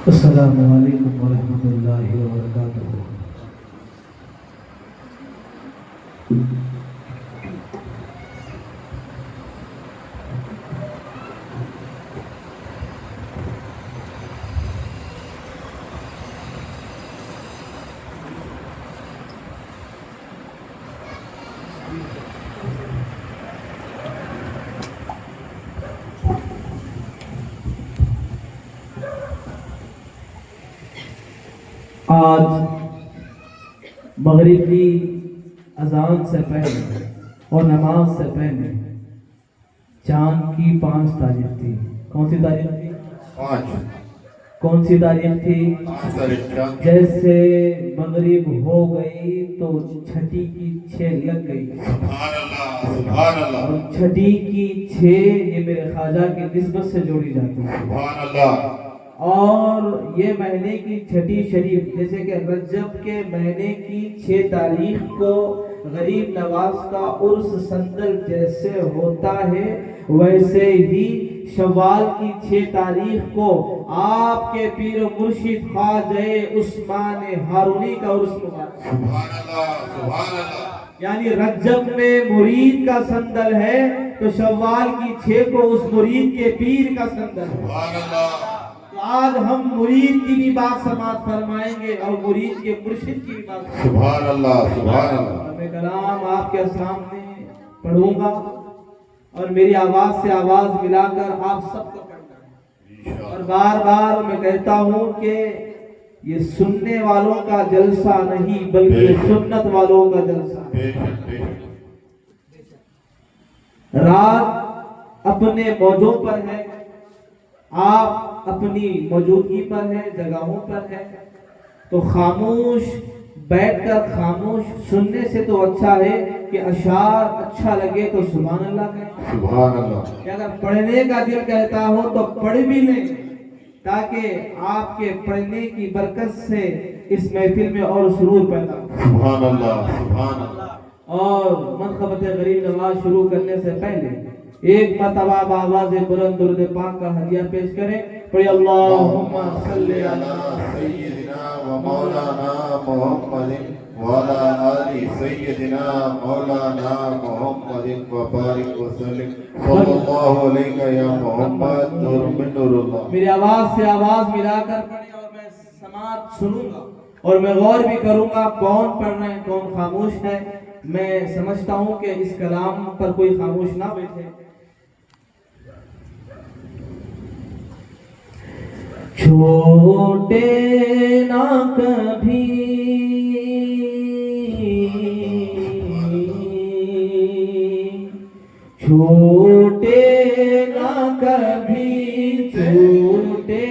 السلام علیکم ورحمۃ اللہ وبرکاتہ۔ آج مغرب کی اذان سے پہلے اور نماز سے پہلے چاند کی 5 تاریخ تھی۔ کون سی تاریخ تھی؟ 5۔ کون سی تاریخ تھی؟ 5 تاریخ۔ جیسے مغرب ہو گئی تو چھٹی کی 6 لگ گئی۔ سبحان اللہ، سبحان اللہ، اور چھٹی کی 6 یہ میرے خواجہ کی نسبت سے جوڑی جاتی ہے۔ سبحان اللہ۔ اور یہ مہینے کی چھٹی شریف جیسے کہ رجب کے مہینے کی 6 تاریخ کو غریب نواز کا عرس سندل جیسے ہوتا ہے، ویسے ہی شوال کی 6 تاریخ کو آپ کے پیر و مرشد خواجہ عثمان ہارونی کا عرس مبارک۔ سبحان اللہ، سبحان اللہ۔ یعنی رجب میں مرید کا سندل ہے تو شوال کی 6 کو اس مرید کے پیر کا سندل ہے۔ سبحان اللہ۔ تو آج ہم مرید کی بھی بات سماعت فرمائیں گے اور مرید کے مرشد کی بھی بات فرمائیں گے۔ سبحان اللہ، سبحان اللہ۔ میں کلام آپ کے سامنے پڑھوں گا اور میری آواز سے آواز ملا کر آپ سب کو پڑھنا ہے۔ اور بار بار میں کہتا ہوں کہ یہ سننے والوں کا جلسہ نہیں بلکہ سنت والوں کا جلسہ ہے۔ رات اپنے موجوں پر ہے، آپ اپنی موجودگی پر ہے، جگہوں پر ہے، تو خاموش بیٹھ کر خاموش سننے سے تو اچھا ہے کہ اشعار اچھا لگے تو سبحان اللہ کہیں۔ سبحان اللہ۔ کہ اگر پڑھنے کا دل کہتا ہو تو پڑھ بھی لیں تاکہ آپ کے پڑھنے کی برکت سے اس محفل میں اور سرور پیدا ہو۔ سبحان اللہ، سبحان اللہ۔ اور منقبت غریب نواز شروع کرنے سے پہلے ایک مرتبہ آواز بلند درود پاک کا ہدیہ پیش کریں۔ پڑھی اللہم صلی علی سیدنا و مولانا محمد وعلی آل سیدنا مولانا محمد وبارک وسلم صلی اللہ علیہ یا محمد نور من نور اللہ۔ میری آواز سے آواز ملا کر پڑھیں اور میں سماعت سنوں گا اور میں غور بھی کروں گا کون پڑھ رہے ہیں کون خاموش ہے۔ میں سمجھتا ہوں کہ اس کلام پر کوئی خاموش نہ بیٹھے۔ چھوٹے نہ کبھی چھوٹے نہ کبھی چھوٹے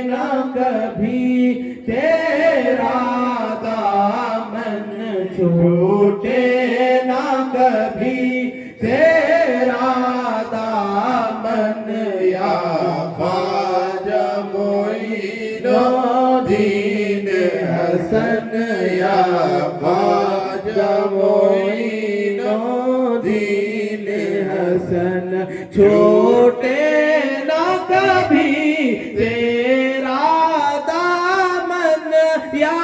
نہ کبھی تیرا دامن چھوٹے نہ کبھی تیرا دامن یا خواجہ معین الدین حسن یا خواجہ معین الدین حسن چھوٹے نہ کبھی تیرا دامن یا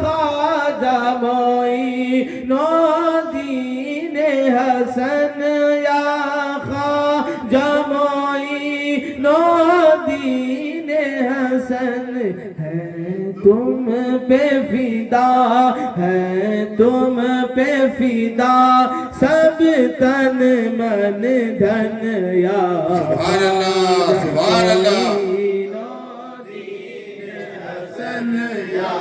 خواجہ معین الدین حسن یا خواجہ معین الدین حسن ہے تم پہ فدا ہے تم پہ فدا سب تن من دھن یا سبحان اللہ، سبحان اللہ۔ الدین حسن یا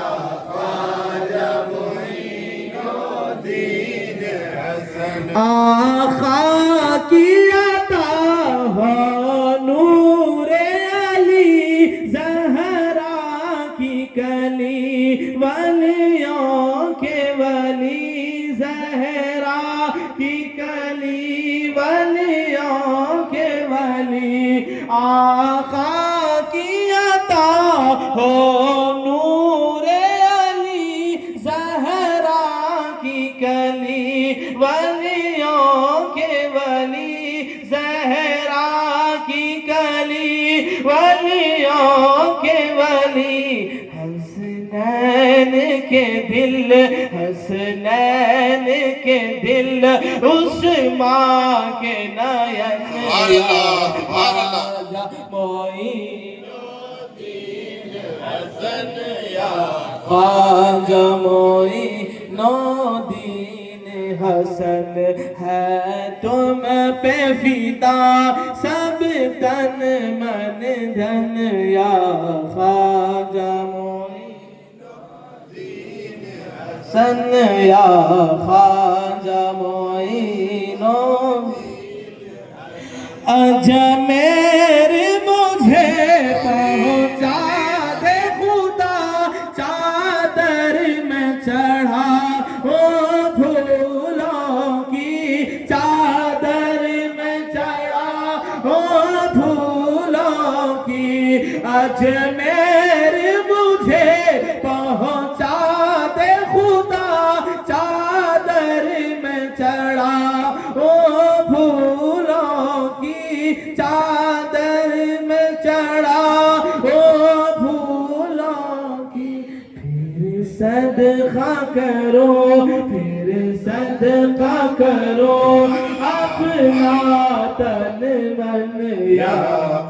خواجہ معین الدین حسن آقا کی عطا ہو نور علی زہرا کی کلی ولیوں کے ولی زہرا کی کلی ولیوں کے ولی آقا کی عطا ہو نور علی زہرا کی کلی ولیوں کے ولی زہرا کی کلی ولیوں کے ولی حسنین کے دل حسنین کے دل اس ماں کے نین خواجہ معین الدین حسن یا خواجہ معین الدین حسن ہے تم پہ فدا سب تن من دھن یا خواجہ معین الدین حسن یا خواجہ معین اجمیر مجھے پہنچا دے خدا چادر میں چڑھا وہ پھولوں کی چادر میں چڑھا وہ پھولوں کی اجمیر مجھے پہنچا دے خدا چادر میں چڑھا وہ پھولوں کی چادر میں چڑھا وہ پھولوں کی پھر صدقہ کرو پھر صدقہ کرو اپنا تن من یا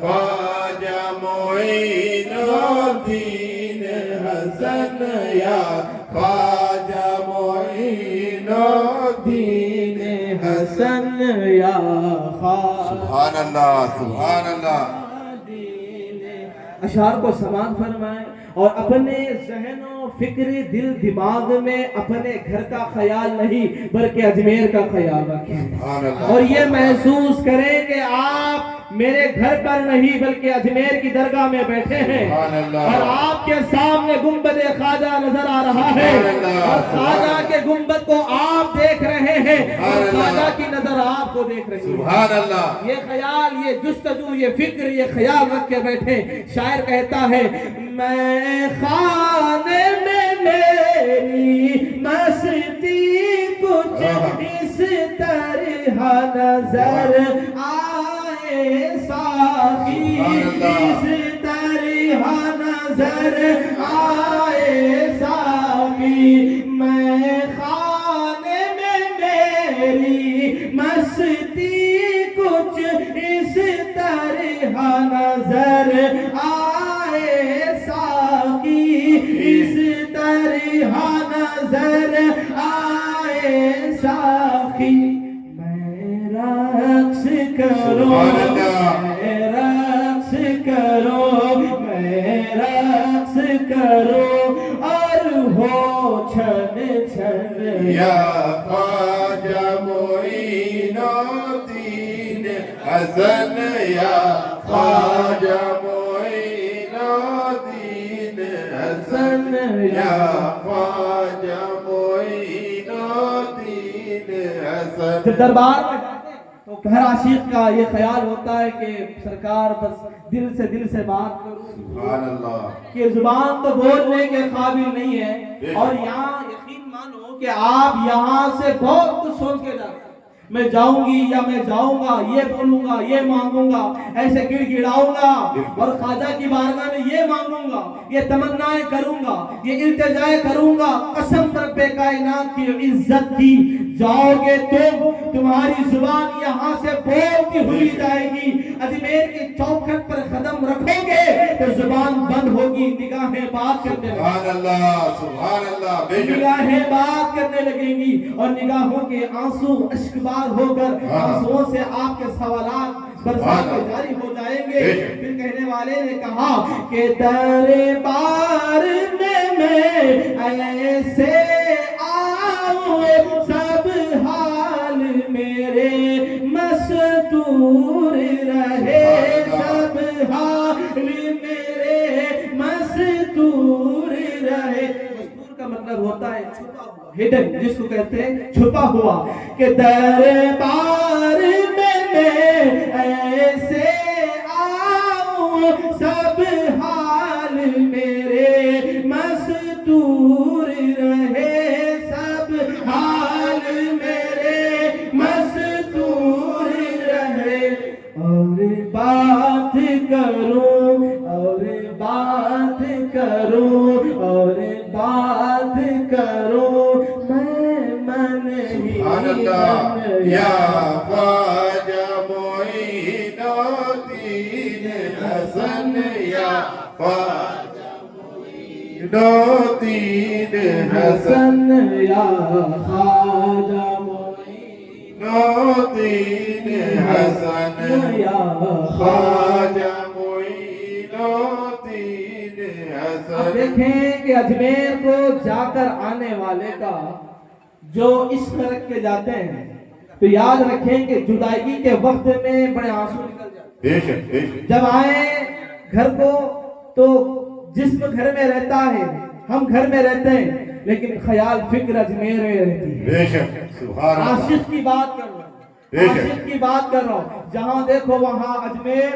خواجہ معین الدین حسن یا خواجہ معین الدین حسن یا خواجہ سبحان اللہ سبحان اللہ اشعار کو سماعت فرمائیں اور اپنے ذہن و فکر دل دماغ میں اپنے گھر کا خیال نہیں بلکہ اجمیر کا خیال رکھیں اور یہ محسوس کریں کہ آپ میرے گھر پر نہیں بلکہ اجمیر کی درگاہ میں بیٹھے ہیں اور آپ کے سامنے گنبد خواجہ نظر آ رہا ہے اور خواجہ کے گنبد کو آپ دیکھ رہے ہیں اور خواجہ کی نظر آپ کو دیکھ رہی ہے سبحان اللہ یہ خیال یہ جستجو یہ فکر یہ خیال رکھ کے بیٹھے شاعر کہتا ہے میں خانے میں میری مستی کچھ اس طرح نظر آئے ساقی اس طرح نظر آئے ساقی میں خانے میں میری مستی کچھ اس طرح نظر آئے ساقی اس طرح نظر آئے ساقی میں رقص کرو میں رقص کرو میں رقص کرو اور ہو چھن چھن یا خواجہ معین الدین حسن یا خواجہ معین الدین حسن یا خواجہ معین الدین حسن جب دربار میں جاتے ہیں تو ہر عاشق کا یہ خیال ہوتا ہے کہ سرکار بس دل سے بات کروں سبحان اللہ کہ زبان تو بولنے کے قابل نہیں ہے اور یہاں یقین مانو کہ آپ یہاں سے بہت کچھ سوچ کے جاتے ہیں میں جاؤں گی یا میں جاؤں گا یہ بولوں گا یہ مانگوں گا ایسے گڑ گڑاؤں گا اور خواجہ کی بارگاہ میں یہ مانگوں گا یہ تمنائیں کروں گا یہ التجائیں کروں گا قسم رب کائنات کی عزت کی جاؤ گے تمہاری زبان یہاں سے بولتی ہوئی جائے گی اجمیر کی چوکھٹ پر قدم رکھو گے تو زبان بند ہوگی نگاہیں بات کرنے لگیں نگاہیں بات کرنے لگیں گی اور نگاہوں کے آنسو اشکبار ہو کر آنسوؤں سے آپ کے سوالات برسات جاری ہو جائیں گے پھر کہنے والے نے کہا کہ دربار میں ایسے آؤں سب حال میرے مستور رہے سب حال میرے مستور رہے مستور کا مطلب ہوتا ہے چھپا ہوا ہڈن جس کو کہتے ہیں چھپا ہوا کہ دربار میں ایسے آؤں سب حال میرے مستور رہے سب حال میرے مستور رہے اور بات کروں اور یا خواجہ معین الدین حسن یا خواجہ معین الدین حسن یا خواجہ معین الدین حسن یا خواجہ معین الدین اب حسن. دیکھیں کہ اجمیر کو جا کر آنے والے کا جو عشق رکھ کے جاتے ہیں تو یاد رکھیں کہ جدائی کے وقت میں بڑے آنسو نکل جاتے بے شک بے شک. ہیں. جب آئیں گھر کو تو جسم گھر میں رہتا ہے، ہم گھر میں رہتے ہیں، لیکن خیال فکر اجمیر میں رہتی ہے. بے شک سبحان اللہ. عاشق کی بات کر رہا ہوں، عاشق کی بات کر رہا ہوں. جہاں دیکھو وہاں اجمیر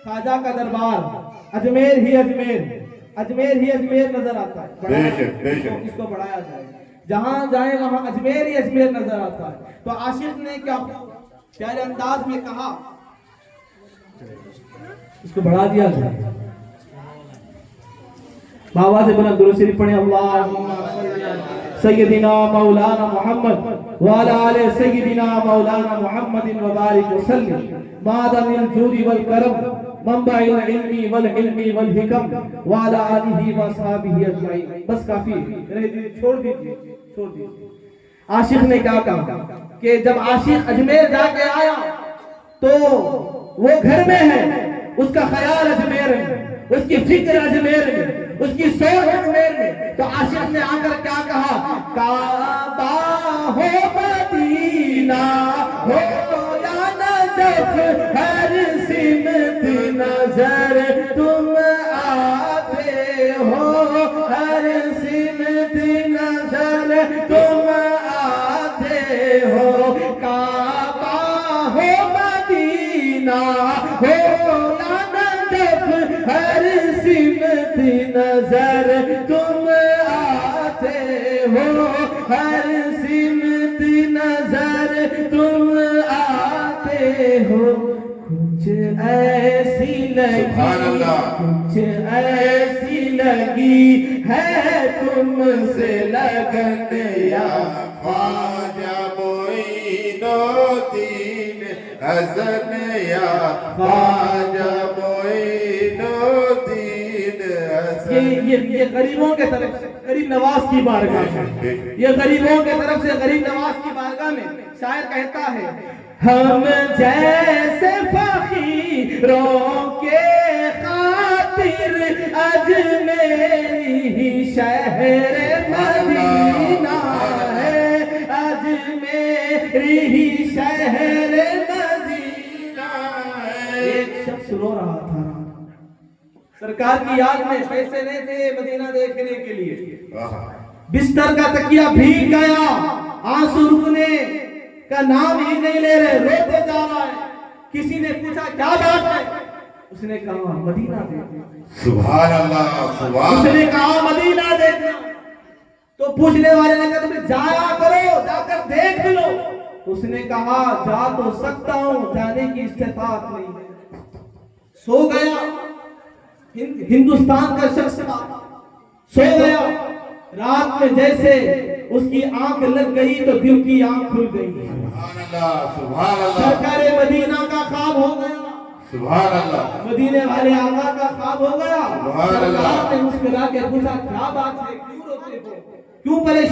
خواجہ کا دربار، اجمیر ہی اجمیر، اجمیر ہی اجمیر نظر آتا ہے. بے شک بے شک. اس کو بڑھایا جائے، جہاں جائیں وہاں اجمیر ہی اجمیر نظر آتا ہے. تو عاشق نے کیا پیارے انداز میں کہا، اس کو بڑھا دیا جائے. بابا سے بلند درود شریف پڑھیں. اللہم سیدنا مولانا محمد وعلى آل سیدنا مولانا محمد وبارک وسلم. معدن الجود والکرم، منبع العلم والحلم والحکم، وعلى آلہ وصحبہ اجمعین. بس کافی ہے، چھوڑ دیجیے چھوڑ دیجیے. عاشق نے کیا کہا کہ جب عاشق اجمیر جا کے آیا تو وہ گھر میں ہے، اس کا خیال اجمیر ہے، اس کی فکر اجمیر میں، اس کی سوچ اجمیر میں. تو عاشق نے آ کر کیا کہا، کعبہ ہو مدینہ ہو یا نجف، ہر سمت نظر تم آتے ہو، ہر سمت نظر تم آتے ہو. کعبہ ہو مدینہ ہو یا نجف، ہر سمت نظر تم آتے ہو، ہر سمت نظر تم آتے ہو. کچھ ایسی لگی، کچھ ایسی لگی ہے تم سے لگن یا خواجہ معین الدین حسن یا خواجہ معین الدین حسن. یہ غریبوں کے طرف سے غریب نواز کی بارگاہ میں، یہ غریبوں کے طرف سے غریب نواز کی بارگاہ میں شاعر کہتا ہے، ہم جیسے فقیروں کے خاطر اجمیری شہر مدینہ ہے، اجمیری شہر مدینہ ہے. ایک شخص رو رہا تھا، سرکار کی یاد میں پیسے نہیں تھے مدینہ دیکھنے کے لیے، بستر کا تکیہ بھیگ گیا، آنسو رکنے کا نام ہی نہیں لے رہے، روتے جا رہا ہے. کسی نے پوچھا کیا بات ہے، اس نے کہا مدینہ دیکھنا. سبحان اللہ سبحان. اس نے کہا مدینہ دیکھنا. تو پوچھنے والے نے کہا تمہیں جایا کرو، جا کر دیکھ لو. اس نے کہا جا تو سکتا ہوں، جانے کی استطاعت نہیں ہے. سو گیا. ہندوستان کا شخص سو گیا. رات میں جیسے اس کی آنکھ لگ گئی تو دل کی آنکھ کھل گئی. سبحان اللہ سبحان اللہ. سرکار مدینہ کا خواب ہو گیا، سبحان اللہ. مدینے والے آقا کا خواب ہو گیا. سبحان اللہ. سرکار نے مسکرا کے پوچھا کیا بات ہے، کیوں روتے ہو، کیوں پریشان